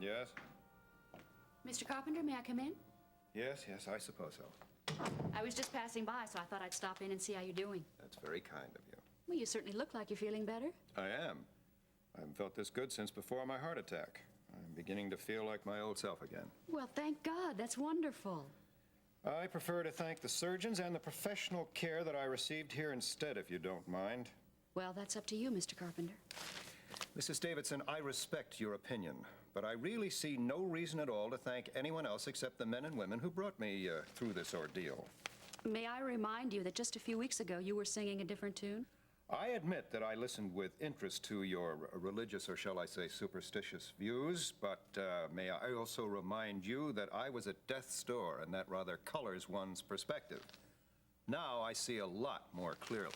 Yes? Mr. Carpenter, may I come in? Yes, I suppose so. I was just passing by, so I thought I'd stop in and see how you're doing. That's very kind of you. Well, you certainly look like you're feeling better. I am. I haven't felt this good since before my heart attack. I'm beginning to feel like my old self again. Well, thank God. That's wonderful. I prefer to thank the surgeons and the professional care that I received here instead, if you don't mind. Well, that's up to you, Mr. Carpenter. Mrs. Davidson, I respect your opinion, but I really see no reason at all to thank anyone else except the men and women who brought me through this ordeal. May I remind you that just a few weeks ago you were singing a different tune? I admit that I listened with interest to your religious, or shall I say, superstitious views, but may I also remind you that I was at death's door, and that rather colors one's perspective. Now I see a lot more clearly.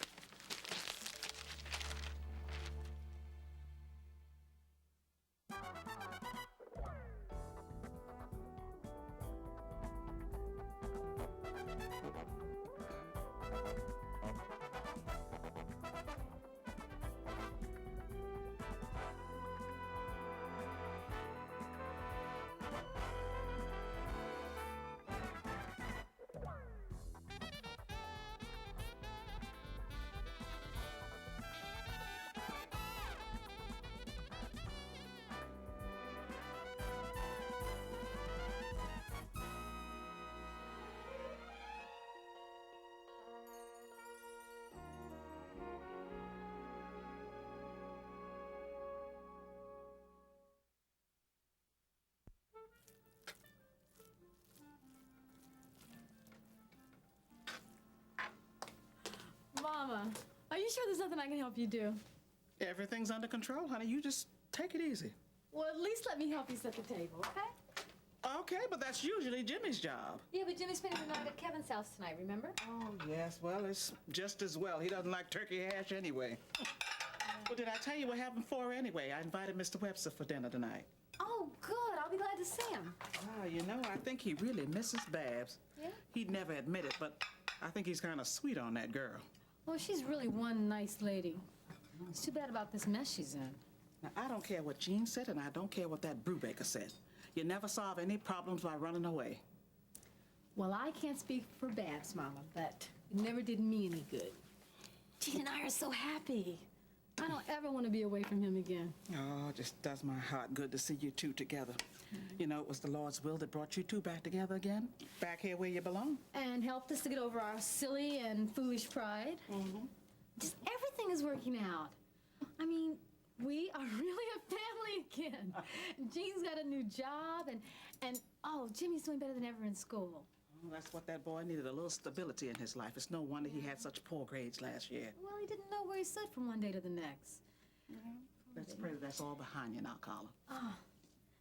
Mama, are you sure there's nothing I can help you do? Everything's under control, honey. You just take it easy. Well, at least let me help you set the table, okay? Okay, but that's usually Jimmy's job. Yeah, but Jimmy's spending the night at Kevin's house tonight, remember? Oh, yes. Well, it's just as well. He doesn't like turkey hash anyway. Well, did I tell you what happened for her anyway? I invited Mr. Webster for dinner tonight. Oh, good. I'll be glad to see him. Ah, you know, I think he really misses Babs. Yeah? He'd never admit it, but I think he's kind of sweet on that girl. Well, she's really one nice lady. It's too bad about this mess she's in. Now, I don't care what Jean said, and I don't care what that Brubaker said. You never solve any problems by running away. Well, I can't speak for Babs, Mama, but it never did me any good. Jean and I are so happy. I don't ever want to be away from him again. Oh, it just does my heart good to see you two together. You know, it was the Lord's will that brought you two back together again, back here where you belong. And helped us to get over our silly and foolish pride. Mm-hmm. Just everything is working out. I mean, we are really a family again. Jean's got a new job, and oh, Jimmy's doing better than ever in school. Oh, that's what that boy needed, a little stability in his life. It's no wonder he had such poor grades last year. Well, he didn't know where he stood from one day to the next. Let's pray that that's all behind you now, Carla. Oh,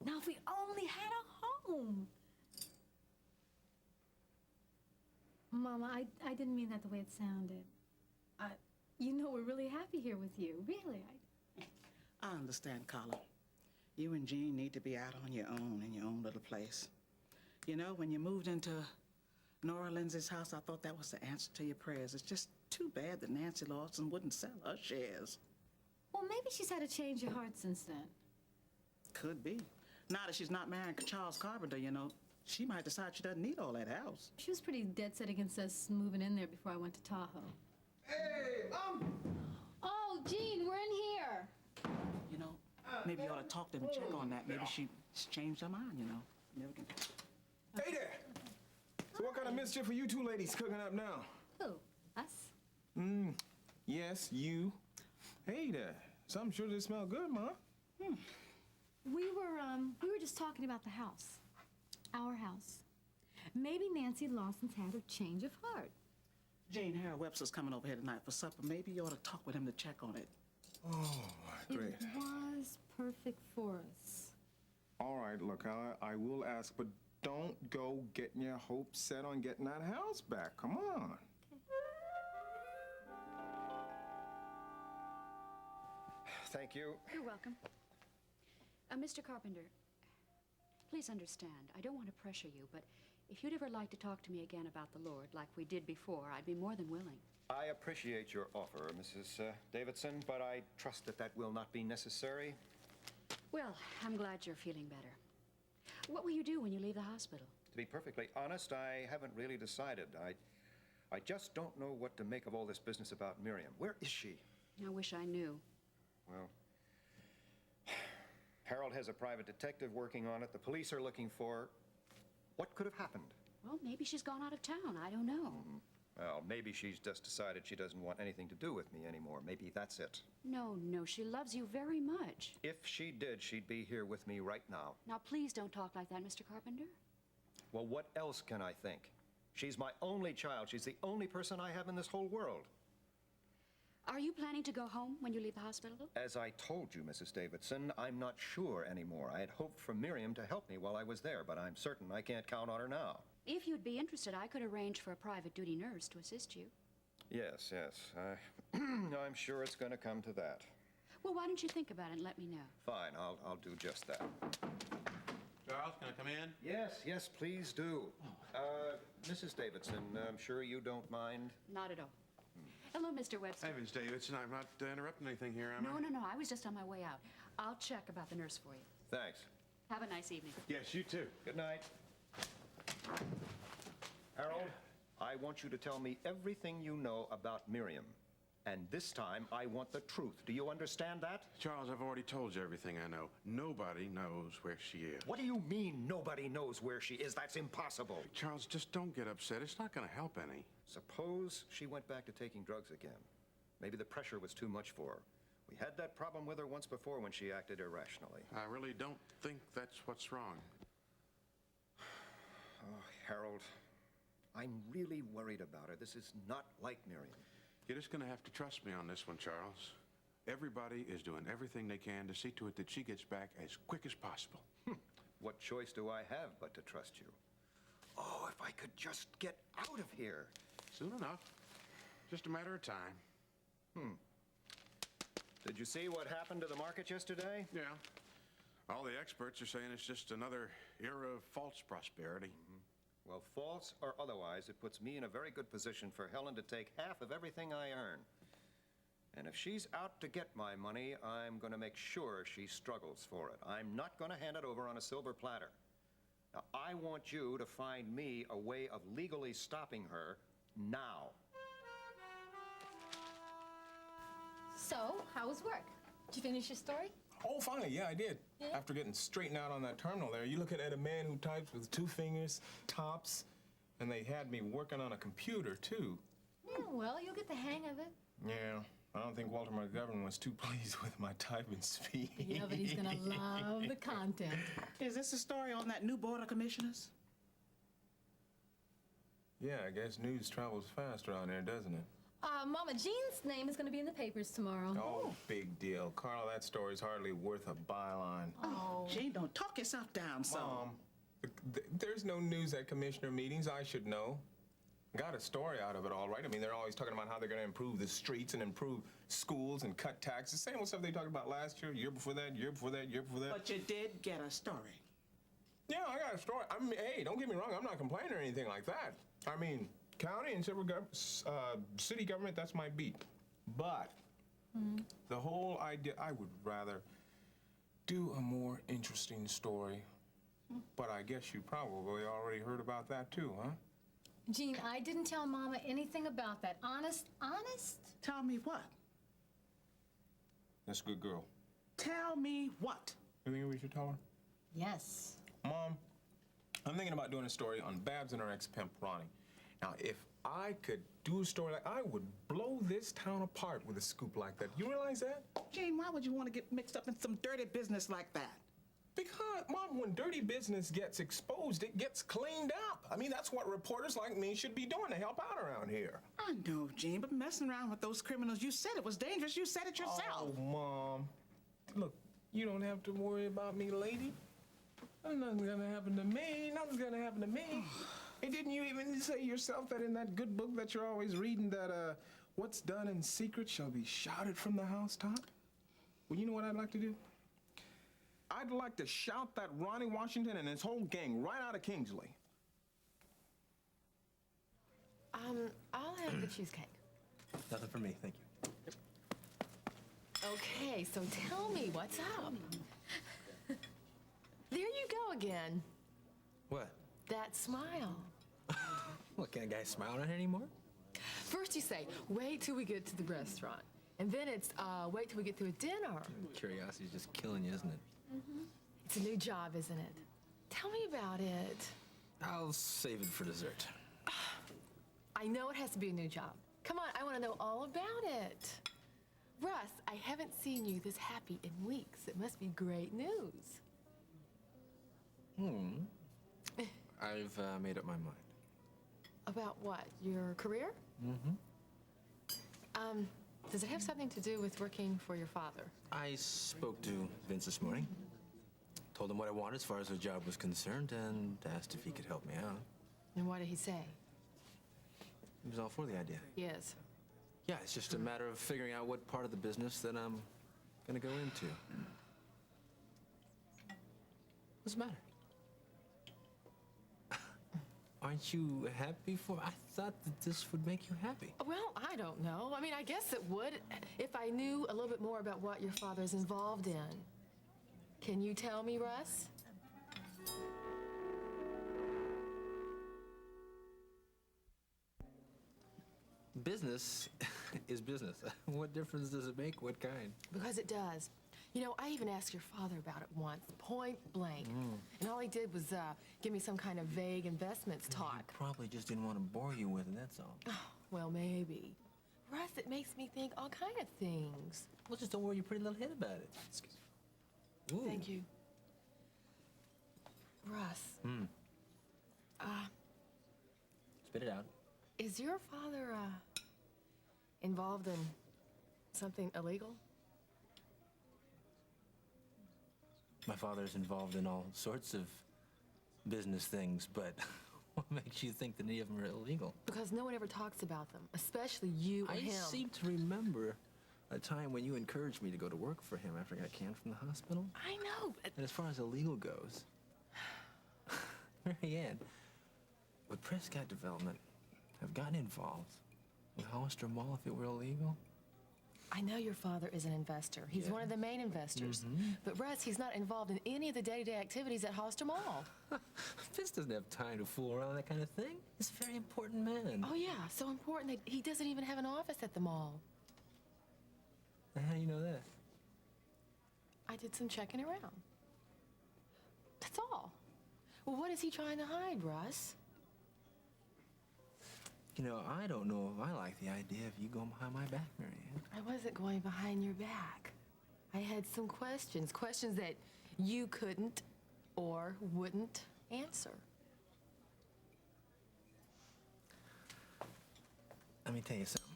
now if we only had a home. Mama, I didn't mean that the way it sounded. You know we're really happy here with you, really. I understand, Carla. You and Jean need to be out on your own in your own little place. You know, when you moved into Nora Lindsay's house, I thought that was the answer to your prayers. It's just too bad that Nancy Lawson wouldn't sell her shares. Well, maybe she's had a change of heart since then. Could be. Now that she's not marrying Charles Carpenter, you know, she might decide she doesn't need all that house. She was pretty dead set against us moving in there before I went to Tahoe. Hey, Mom! Oh, Jean, we're in here. You know, maybe you ought to talk to them and check on that. Maybe she's changed her mind, you know. Never can... Hey there! So what kind of mischief are you two ladies cooking up now? Who? Us? Yes, you. Hey there. Something sure did smell good, Ma. We were just talking about the house. Our house. Maybe Nancy Lawson's had a change of heart. Jane, Harold Webster's coming over here tonight for supper. Maybe you ought to talk with him to check on it. Oh, great. It was perfect for us. All right, look, I will ask, but don't go getting your hopes set on getting that house back. Come on. Thank you. You're welcome. Mr. Carpenter, please understand, I don't want to pressure you, but if you'd ever like to talk to me again about the Lord, like we did before, I'd be more than willing. I appreciate your offer, Mrs. Davidson, but I trust that that will not be necessary. Well, I'm glad you're feeling better. What will you do when you leave the hospital? To be perfectly honest, I haven't really decided. I just don't know what to make of all this business about Miriam. Where is she? I wish I knew. Well, Harold has a private detective working on it. The police are looking for her. What could have happened? Well, maybe she's gone out of town. I don't know. Well, maybe she's just decided she doesn't want anything to do with me anymore. Maybe that's it. No, she loves you very much. If she did, she'd be here with me right now. Now, please don't talk like that, Mr. Carpenter. Well, what else can I think? She's my only child. She's the only person I have in this whole world. Are you planning to go home when you leave the hospital? As I told you, Mrs. Davidson, I'm not sure anymore. I had hoped for Miriam to help me while I was there, but I'm certain I can't count on her now. If you'd be interested, I could arrange for a private duty nurse to assist you. Yes. I'm sure it's going to come to that. Well, why don't you think about it and let me know? Fine, I'll do just that. Charles, can I come in? Yes, please do. Mrs. Davidson, I'm sure you don't mind. Not at all. Hello, Mr. Webster. Hey, Miss Davidson, I'm not interrupting anything here, am I? No. I was just on my way out. I'll check about the nurse for you. Thanks. Have a nice evening. Yes, you too. Good night. Harold, I want you to tell me everything you know about Miriam. And this time, I want the truth. Do you understand that? Charles, I've already told you everything I know. Nobody knows where she is. What do you mean nobody knows where she is? That's impossible. Charles, just don't get upset. It's not going to help any. Suppose she went back to taking drugs again. Maybe the pressure was too much for her. We had that problem with her once before when she acted irrationally. I really don't think that's what's wrong. Oh, Harold, I'm really worried about her. This is not like Miriam. You're just going to have to trust me on this one, Charles. Everybody is doing everything they can to see to it that she gets back as quick as possible. What choice do I have but to trust you? Oh, if I could just get out of here. Soon enough. Just a matter of time. Did you see what happened to the market yesterday? Yeah. All the experts are saying it's just another era of false prosperity. Well, false or otherwise, it puts me in a very good position for Helen to take half of everything I earn. And if she's out to get my money, I'm going to make sure she struggles for it. I'm not going to hand it over on a silver platter. Now, I want you to find me a way of legally stopping her now. So, how was work? Did you finish your story? Oh, finally, yeah, I did. Yeah? After getting straightened out on that terminal there, you're looking at a man who types with 2 fingers, tops, and they had me working on a computer, too. Yeah, well, you'll get the hang of it. Yeah, I don't think Walter McGovern was too pleased with my typing speed. Yeah, but he's gonna love the content. Is this a story on that new board of commissioners? Yeah, I guess news travels fast around there, doesn't it? Mama Jean's name is gonna be in the papers tomorrow. Oh, big deal. Carl, that story's hardly worth a byline. Oh. Gene, don't talk yourself down, son. Mom, there's no news at commissioner meetings. I should know. Got a story out of it, all right. I mean, they're always talking about how they're going to improve the streets and improve schools and cut taxes. Same old stuff they talked about last year, year before that, year before that, year before that. But you did get a story. Yeah, I got a story. I mean, hey, don't get me wrong. I'm not complaining or anything like that. I mean, county and city government, that's my beat. But the whole idea, I would rather do a more interesting story. But I guess you probably already heard about that too, huh? Jean, I didn't tell Mama anything about that. Honest? Tell me what? That's a good girl. Tell me what? You think we should tell her? Yes. Mom, I'm thinking about doing a story on Babs and her ex-pimp, Ronnie. Now, if I could do a story like, I would blow this town apart with a scoop like that. You realize that? Gene, why would you want to get mixed up in some dirty business like that? Because, Mom, when dirty business gets exposed, it gets cleaned up. I mean, that's what reporters like me should be doing to help out around here. I know, Gene, but messing around with those criminals, you said it was dangerous. You said it yourself. Oh, Mom. Look, you don't have to worry about me, lady. Nothing's gonna happen to me. Nothing's gonna happen to me. And didn't you even say yourself that in that good book that you're always reading that what's done in secret shall be shouted from the housetop? Well, you know what I'd like to do? I'd like to shout that Ronnie Washington and his whole gang right out of Kingsley. I'll have the cheesecake. Nothing for me, thank you. Okay, so tell me what's up. There you go again. What? That smile. What, can a guy smile around here anymore? First you say, wait till we get to the restaurant. And then it's, wait till we get to a dinner. Curiosity's just killing you, isn't it? It's a new job, isn't it? Tell me about it. I'll save it for dessert. I know it has to be a new job. Come on, I want to know all about it. Russ, I haven't seen you this happy in weeks. It must be great news. I've made up my mind. About what? Your career? Does it have something to do with working for your father? I spoke to Vince this morning. Told him what I wanted as far as the job was concerned and asked if he could help me out. And what did he say? He was all for the idea. Yes. Yeah, it's just a matter of figuring out what part of the business that I'm gonna go into. What's the matter? Aren't you happy for? I thought that this would make you happy. Well, I don't know. I mean, I guess it would if I knew a little bit more about what your father's involved in. Can you tell me, Russ? Business is business. What difference does it make? What kind? Because it does. You know, I even asked your father about it once, point blank. And all he did was give me some kind of vague investments talk. Probably just didn't want to bore you with it, that's all. Well, maybe. Russ, it makes me think all kind of things. Well, just don't worry your pretty little head about it. Excuse me. Ooh. Thank you. Russ. Spit it out. Is your father involved in something illegal? My father's involved in all sorts of business things, but what makes you think that any of them are illegal? Because no one ever talks about them, especially you or I him. seem to remember a time when you encouraged me to go to work for him after I got canned from the hospital. I know, but And as far as illegal goes, Mary Ann, would Prescott Development have gotten involved with Hollister Mall if it were illegal? I know your father is an investor. He's one of the main investors. But Russ, he's not involved in any of the day-to-day activities at Hollister Mall. Vince doesn't have time to fool around with that kind of thing. He's a very important man. Oh, yeah, so important that he doesn't even have an office at the mall. And how do you know that? I did some checking around. That's all. Well, what is he trying to hide, Russ? You know, I don't know if I like the idea of you going behind my back, Mary Ann. I wasn't going behind your back. I had some questions that you couldn't or wouldn't answer. Let me tell you something.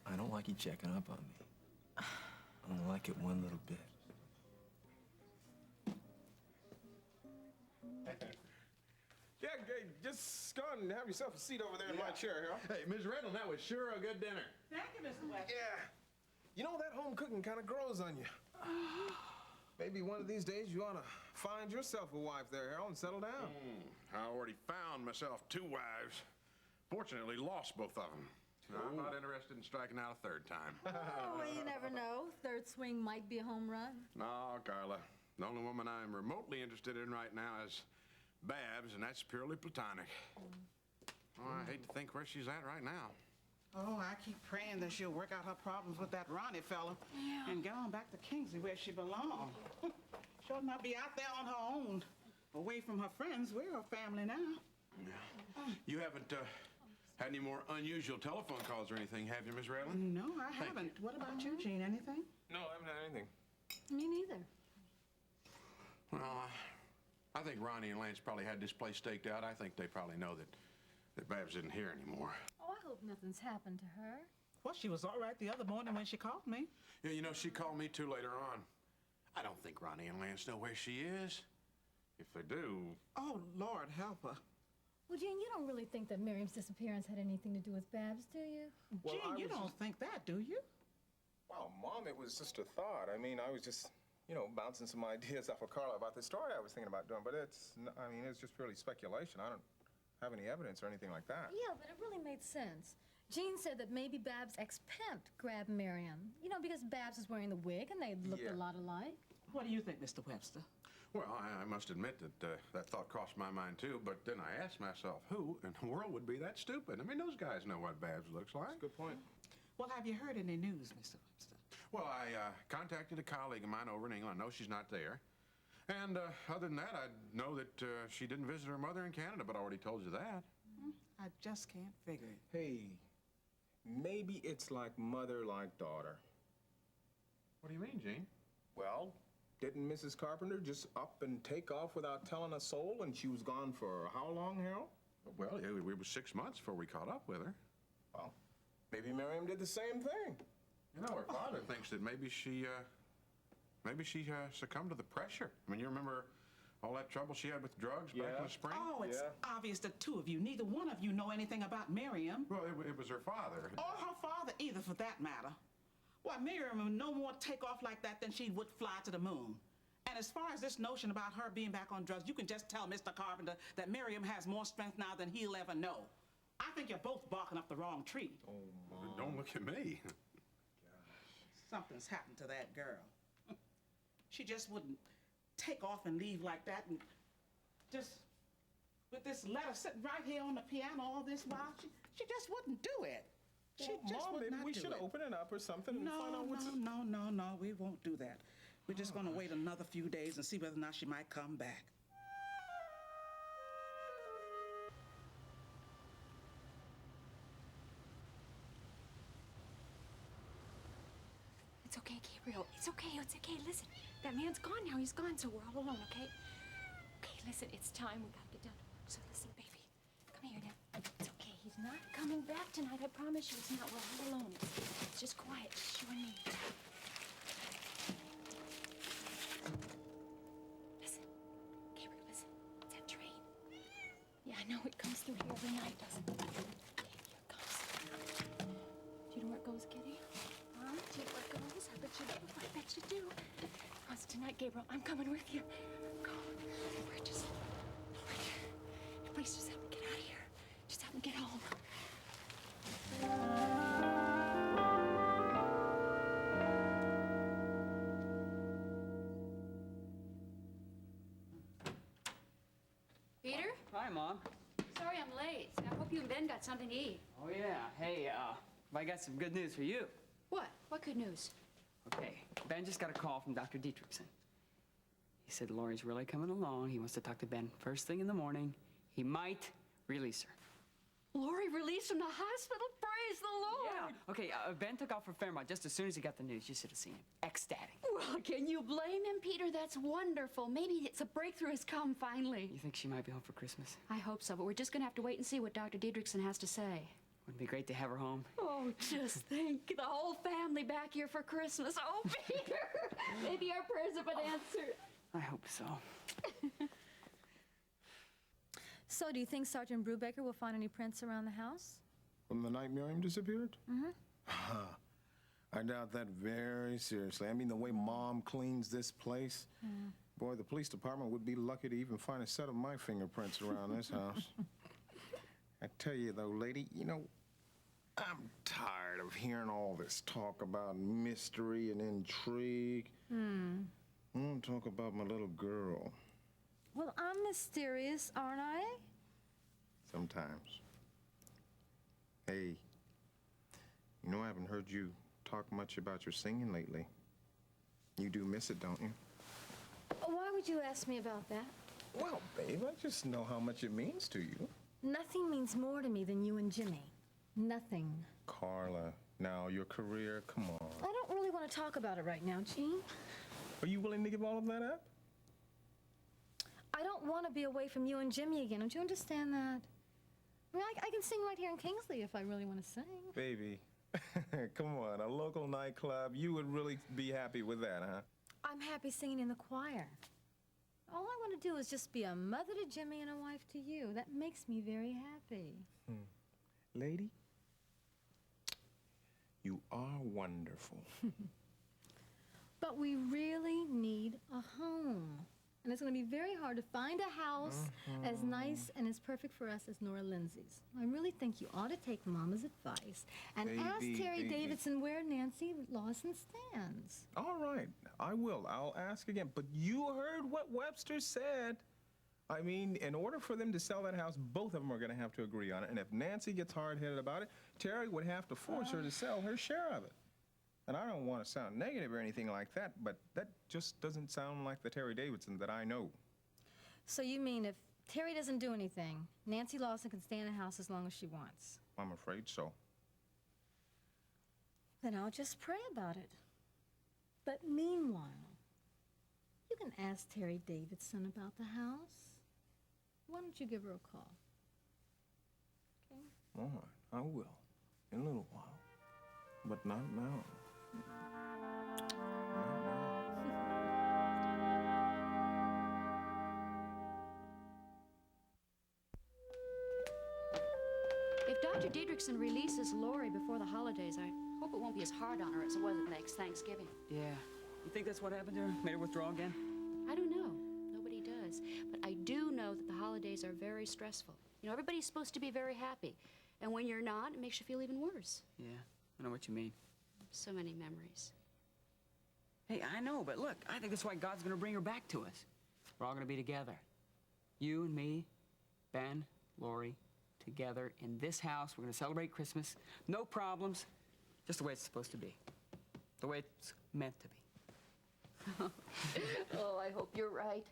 I don't like you checking up on me. I don't like it one little bit. Yeah, just go and have yourself a seat over there in my chair here. Hey, Ms. Reynolds, that was sure a good dinner. Thank you, Mr. West. Yeah. You know, that home cooking kind of grows on you. Maybe one of these days you ought to find yourself a wife there, Harold, and settle down. I already found myself 2 wives. Fortunately, lost both of them. I'm not interested in striking out a third time. Oh, well, you never know. Third swing might be a home run. No, Carla. The only woman I'm remotely interested in right now is Babs, and that's purely platonic. Oh, I hate to think where she's at right now. Oh, I keep praying that she'll work out her problems with that Ronnie fella and get on back to Kingsley where she belongs. She'll not be out there on her own, away from her friends. We're a family now. Yeah. You haven't had any more unusual telephone calls or anything, have you, Miss Raylan? No, I haven't. What about you, Gene? Anything? No, I haven't had anything. Me neither. Well, I think Ronnie and Lance probably had this place staked out. I think they probably know that Babs isn't here anymore. Oh, I hope nothing's happened to her. Well, she was all right the other morning when she called me. Yeah, you know, she called me too later on. I don't think Ronnie and Lance know where she is. If they do... Oh, Lord, help her. Well, Jean, you don't really think that Miriam's disappearance had anything to do with Babs, do you? Well, Gene, you don't think that, do you? Well, Mom, it was just a thought. I mean, I was just, you know, bouncing some ideas off of Carla about the story I was thinking about doing, but it's just purely speculation. I don't have any evidence or anything like that. Yeah, but it really made sense. Jean said that maybe Babs' ex-pimp grabbed Miriam. You know, because Babs was wearing the wig and they looked a lot alike. What do you think, Mr. Webster? Well, I must admit that that thought crossed my mind too, but then I asked myself, who in the world would be that stupid? I mean, those guys know what Babs looks like. Good point. Well, have you heard any news, Mr. Webster? Well, I contacted a colleague of mine over in England. I know she's not there. And other than that, I know that she didn't visit her mother in Canada, but I already told you that. I just can't figure it. Hey, maybe it's like mother, like daughter. What do you mean, Gene? Well, didn't Mrs. Carpenter just up and take off without telling a soul, and she was gone for how long, Harold? Well, it was 6 months before we caught up with her. Well, maybe Miriam did the same thing. You know, her father thinks that maybe she succumbed to the pressure. I mean, you remember all that trouble she had with drugs back in the spring? Oh, it's obvious the two of you, neither one of you know anything about Miriam. Well, it was her father. Or her father either, for that matter. Why, Miriam would no more take off like that than she would fly to the moon. And as far as this notion about her being back on drugs, you can just tell Mr. Carpenter that Miriam has more strength now than he'll ever know. I think you're both barking up the wrong tree. Oh, Mom. Don't look at me. Something's happened to that girl. She just wouldn't take off and leave like that, and just with this letter sitting right here on the piano all this while, she just wouldn't do it. She Well, just Mom, would maybe not we do should it. open it up or something and find out what's... No, we won't do that. We're just gonna wait another few days and see whether or not she might come back. It's okay, Gabriel. It's okay. It's okay. Listen, that man's gone now. He's gone, so we're all alone, okay? Okay, listen, it's time. We gotta get down to work. So listen, baby. Come here now. It's okay. He's not coming back tonight. I promise you. It's not. We're all alone. It's just quiet. Just you and me. Listen. Gabriel, listen. It's that train. Yeah, I know. It comes through here every night, doesn't it? Okay, here it comes. Do you know where it goes, Kitty? Huh? Do you know where it goes? I bet you do. I bet you do. Oh, it's tonight, Gabriel. I'm coming with you. Go. We're just... Please just help me get out of here. Just help me get home. Peter? Hi, Mom. Sorry I'm late. I hope you and Ben got something to eat. Oh, yeah. Hey, I got some good news for you. What? What good news? Okay, Ben just got a call from Dr. Dietrichson. He said Lori's really coming along. He wants to talk to Ben first thing in the morning. He might release her. Lori released from the hospital? Praise the Lord! Yeah. Okay, Ben took off for Fairmont just as soon as he got the news. You should have seen him. Ecstatic. Well, can you blame him, Peter? That's wonderful. Maybe it's a breakthrough has come finally. You think she might be home for Christmas? I hope so, but we're just gonna have to wait and see what Dr. Dietrichson has to say. Wouldn't it be great to have her home? Oh, just think, the whole family back here for Christmas. Oh, Peter! Maybe our prayers have been answered. I hope so. So, do you think Sergeant Brubaker will find any prints around the house? From the night Miriam disappeared? Mm-hmm. I doubt that very seriously. I mean, the way Mom cleans this place, boy, the police department would be lucky to even find a set of my fingerprints around this house. I tell you, though, lady, you know, I'm tired of hearing all this talk about mystery and intrigue. I want to talk about my little girl. Well, I'm mysterious, aren't I? Sometimes. Hey, you know I haven't heard you talk much about your singing lately. You do miss it, don't you? Why would you ask me about that? Well, babe, I just know how much it means to you. Nothing means more to me than you and Jimmy. Nothing. Carla, now your career, come on. I don't really want to talk about it right now, Gene. Are you willing to give all of that up? I don't want to be away from you and Jimmy again. Don't you understand that? I mean, I can sing right here in Kingsley if I really want to sing. Baby, come on, a local nightclub, you would really be happy with that, huh? I'm happy singing in the choir. All I want to do is just be a mother to Jimmy and a wife to you. That makes me very happy. Lady, you are wonderful. But we really need a home. And it's going to be very hard to find a house as nice and as perfect for us as Nora Lindsay's. I really think you ought to take Mama's advice and ask Terry Davidson where Nancy Lawson stands. All right, I will. I'll ask again. But you heard what Webster said. I mean, in order for them to sell that house, both of them are going to have to agree on it. And if Nancy gets hard-headed about it, Terry would have to force her to sell her share of it. And I don't want to sound negative or anything like that, but that just doesn't sound like the Terry Davidson that I know. So you mean if Terry doesn't do anything, Nancy Lawson can stay in the house as long as she wants? I'm afraid so. Then I'll just pray about it. But meanwhile, you can ask Terry Davidson about the house. Why don't you give her a call? Okay? All right, I will. In a little while. But not now. Not now. If Dr. Dietrichson releases Lori before the holidays, I hope it won't be as hard on her as it was next Thanksgiving. Yeah. You think that's what happened to her? Made her withdraw again? I don't know. Nobody does. But I do know that the holidays are very stressful. You know, everybody's supposed to be very happy. And when you're not, it makes you feel even worse. Yeah, I know what you mean. So many memories. Hey, I know, but look, I think that's why God's gonna bring her back to us. We're all gonna be together. You and me, Ben, Lori, together in this house. We're gonna celebrate Christmas. No problems. Just the way it's supposed to be. The way it's meant to be. Oh, I hope you're right.